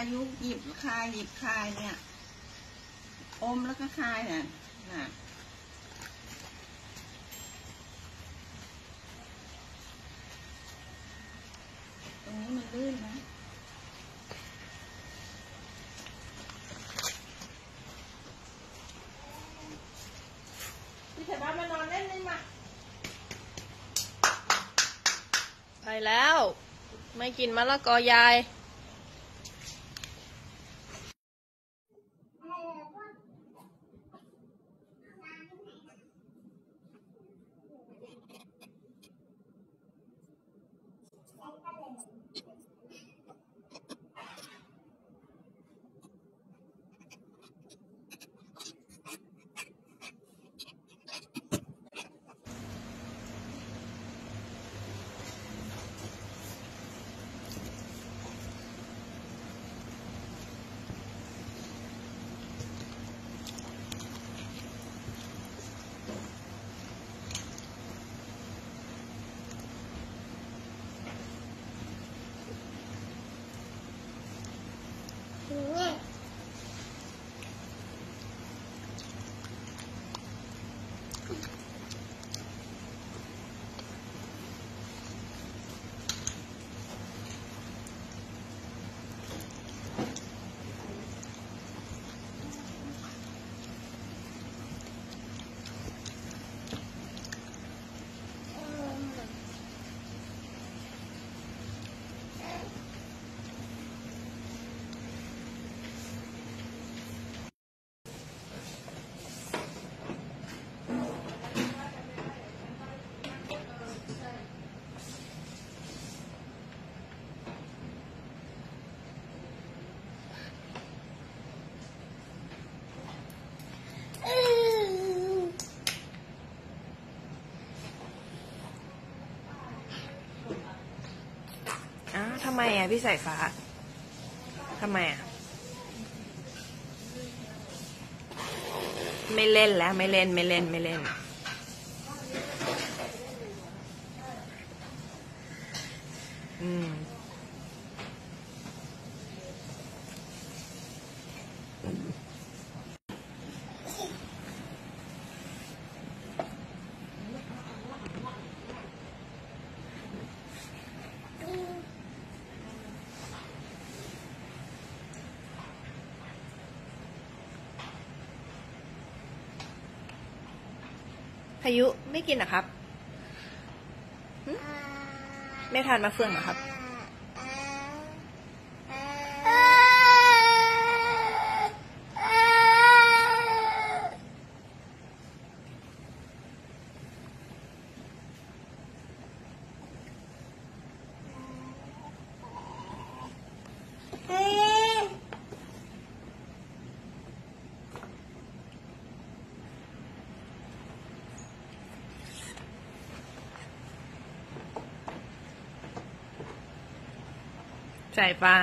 ายุหยิบคายหยิบคายเนี่ยอมแล้วก็คายเนี่ยน่ะตรงนี้มันลื่นนะพี่เสบ้ามานอนเล่นนี่มาไปแล้วไม่กินมะละกอยายทำไมอ่ะพี่สายฟ้าทำไมอ่ะไม่เล่นแล้วไม่เล่นพายุไม่กินนะครับไม่ทานมะเฟืองเหรอครับสายฟ้า